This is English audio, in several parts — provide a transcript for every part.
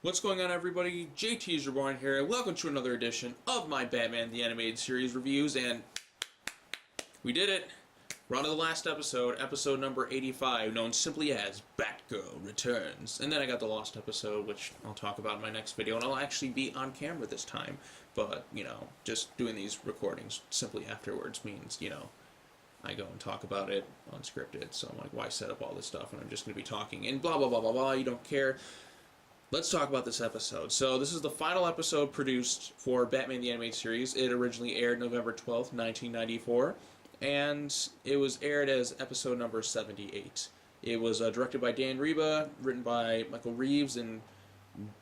What's going on, everybody? JTISREBORN here, and welcome to another edition of my Batman the Animated Series reviews, and we did it! We're on to the last episode, episode number 85, known simply as Batgirl Returns. And then I got the lost episode, which I'll talk about in my next video, and I'll actually be on camera this time. But, just doing these recordings simply afterwards means, I go and talk about it unscripted, so I'm like, why set up all this stuff when I'm just going to be talking, and blah, blah, blah, blah, blah, you don't care. Let's talk about this episode. So this is the final episode produced for Batman the Animated Series. It originally aired November 12th, 1994, and it was aired as episode number 78. It was directed by Dan Reba, written by Michael Reeves and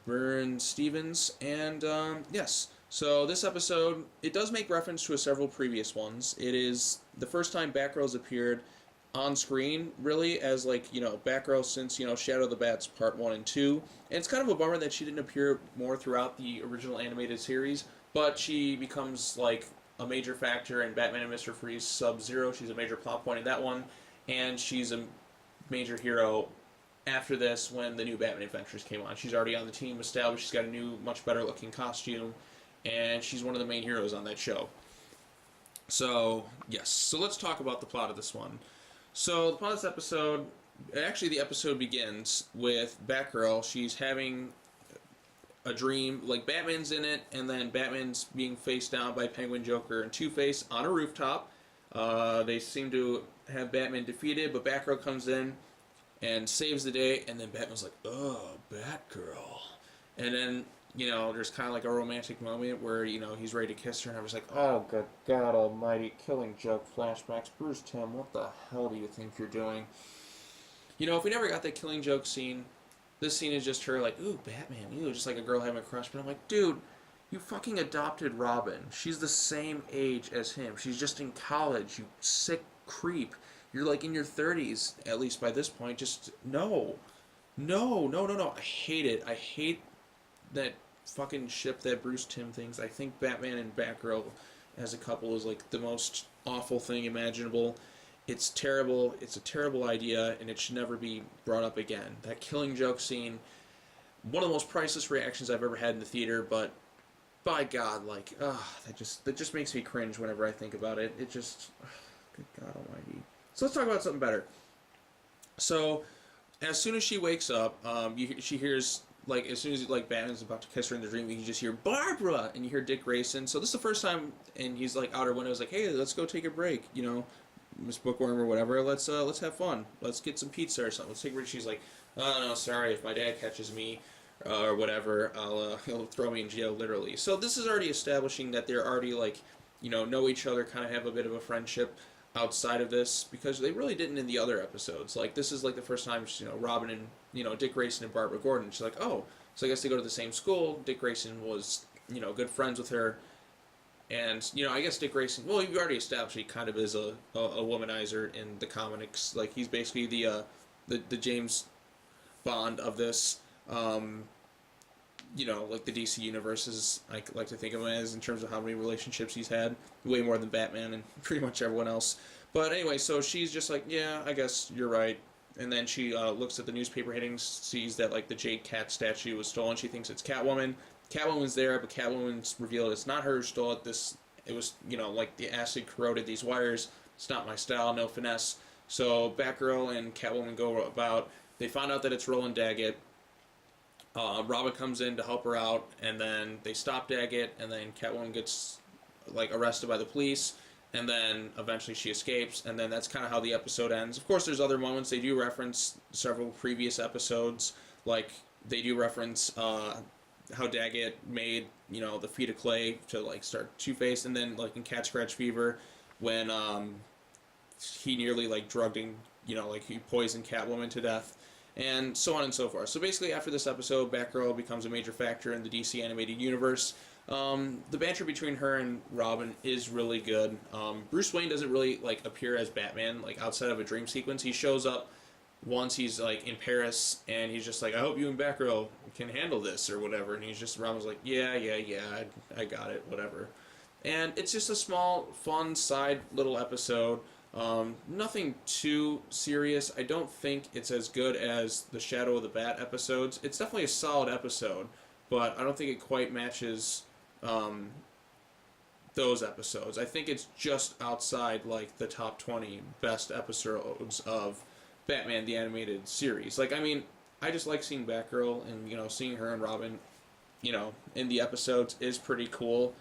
Byrne Stevens, and yes. So this episode, it does make reference to several previous ones. It is the first time Batgirl's appeared on screen, really, as, Batgirl since, Shadow of the Bats Part 1 and 2. And it's kind of a bummer that she didn't appear more throughout the original animated series, but she becomes, a major factor in Batman and Mr. Freeze Sub-Zero. She's a major plot point in that one, and she's a major hero after this when the new Batman Adventures came on. She's already on the team established, she's got a new, much better-looking costume, and she's one of the main heroes on that show. So, yes. So let's talk about the plot of this one. So, the plot of this episode, actually the episode begins with Batgirl. She's having a dream, Batman's in it, and then Batman's being faced down by Penguin, Joker, and Two-Face on a rooftop. They seem to have Batman defeated, but Batgirl comes in and saves the day, and then Batman's like, oh, Batgirl. And then, there's kind of like a romantic moment where, he's ready to kiss her, and I was like, oh, good God almighty, Killing Joke flashbacks. Bruce Timm, what the hell do you think you're doing? If we never got that Killing Joke scene, this scene is just her like, ooh, Batman, ew, just like a girl having a crush. But I'm like, dude, you fucking adopted Robin. She's the same age as him. She's just in college, you sick creep. You're in your 30s, at least by this point. Just, no. No. I hate it. I hate that fucking ship that Bruce Timm thinks. I think Batman and Batgirl as a couple is the most awful thing imaginable. It's terrible. It's a terrible idea, and it should never be brought up again. That Killing Joke scene, one of the most priceless reactions I've ever had in the theater, but by God, that just makes me cringe whenever I think about it. It just, good God almighty. So let's talk about something better. So, as soon as she wakes up, she hears, as soon as Batman's about to kiss her in the dream, you can just hear Barbara, and you hear Dick Grayson. So this is the first time, and he's out her window, hey, let's go take a break, Miss Bookworm or whatever. Let's have fun. Let's get some pizza or something. Let's take a break. She's like, oh no, sorry, if my dad catches me or whatever, he'll throw me in jail, literally. So this is already establishing that they're already know each other, kind of have a bit of a friendship outside of this, because they really didn't in the other episodes. This is the first time, Robin and, Dick Grayson and Barbara Gordon. She's like, oh, so I guess they go to the same school. Dick Grayson was, good friends with her. And, I guess Dick Grayson, well, you've already established he kind of is a womanizer in the comics. He's basically the James Bond of this. The DC universe is, I like to think of him as, in terms of how many relationships he's had. Way more than Batman and pretty much everyone else. But anyway, so she's just like, yeah, I guess you're right. And then she looks at the newspaper headings, sees that, the Jade Cat statue was stolen. She thinks it's Catwoman. Catwoman's there, but Catwoman's revealed it's not her who stole it. It was, the acid corroded these wires. It's not my style, no finesse. So Batgirl and Catwoman go about. They find out that it's Roland Daggett. Robin comes in to help her out, and then they stop Daggett, and then Catwoman gets, arrested by the police, and then eventually she escapes, and then that's kind of how the episode ends. Of course, there's other moments. They do reference several previous episodes, they do reference how Daggett made, the feet of clay to, start Two-Face, and then, in Cat Scratch Fever, when he nearly, drugged and, he poisoned Catwoman to death, and so on and so forth. So basically, after this episode, Batgirl becomes a major factor in the DC animated universe. The banter between her and Robin is really good. Bruce Wayne doesn't really, appear as Batman, outside of a dream sequence. He shows up once he's, in Paris, and he's just I hope you and Batgirl can handle this, or whatever, and Robin's like, yeah, I got it, whatever. And it's just a small, fun, side little episode. Nothing too serious. I don't think it's as good as the Shadow of the Bat episodes. It's definitely a solid episode, but I don't think it quite matches those episodes. I think it's just outside like the top 20 best episodes of Batman the Animated Series. Like, I mean, I just like seeing Batgirl, and seeing her and Robin, in the episodes is pretty cool.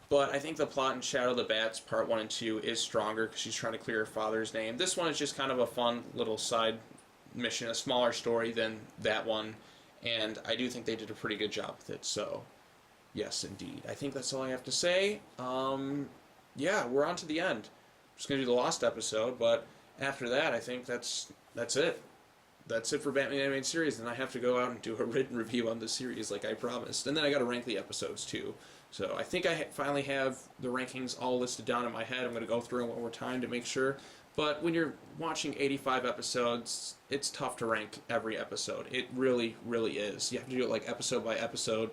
But I think the plot in Shadow of the Bats Part 1 and 2 is stronger because she's trying to clear her father's name. This one is just kind of a fun little side mission, a smaller story than that one, and I do think they did a pretty good job with it. So, yes, indeed. I think that's all I have to say. Yeah, we're on to the end. I'm just going to do the Lost episode, but after that, I think that's it. That's it for Batman the Animated Series, and I have to go out and do a written review on the series like I promised. And then I got to rank the episodes, too. So I think I finally have the rankings all listed down in my head. I'm going to go through them one more time to make sure. But when you're watching 85 episodes, it's tough to rank every episode. It really, really is. You have to do it like episode by episode.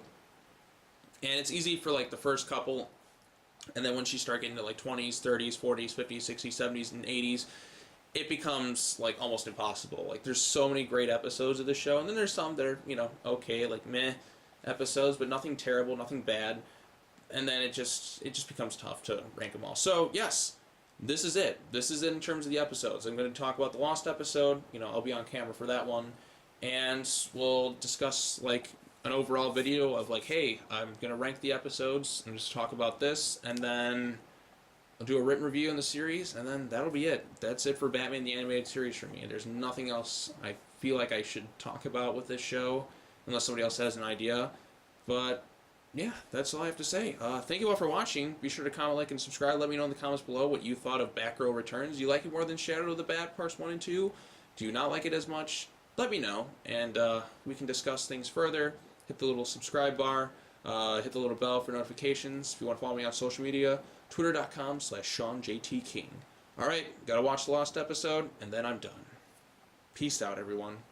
And it's easy for like the first couple, and then once you start getting to like 20s, 30s, 40s, 50s, 60s, 70s, and 80s, it becomes like almost impossible. Like, there's so many great episodes of the show, and then there's some that are, okay, like meh episodes, but nothing terrible, nothing bad. And then it just becomes tough to rank them all. So, yes, this is it. This is it in terms of the episodes. I'm going to talk about the Lost episode. I'll be on camera for that one. And we'll discuss, like, an overall video of, like, hey, I'm going to rank the episodes and just talk about this. And then I'll do a written review in the series, and then that'll be it. That's it for Batman the Animated Series for me. There's nothing else I feel like I should talk about with this show, unless somebody else has an idea. But yeah, that's all I have to say. Thank you all for watching. Be sure to comment, like, and subscribe. Let me know in the comments below what you thought of Batgirl Returns. Do you like it more than Shadow of the Bat Parts 1 and 2? Do you not like it as much? Let me know, and we can discuss things further. Hit the little subscribe bar. Hit the little bell for notifications. If you want to follow me on social media, twitter.com/SeanJTKing. Alright, gotta watch the Lost episode, and then I'm done. Peace out, everyone.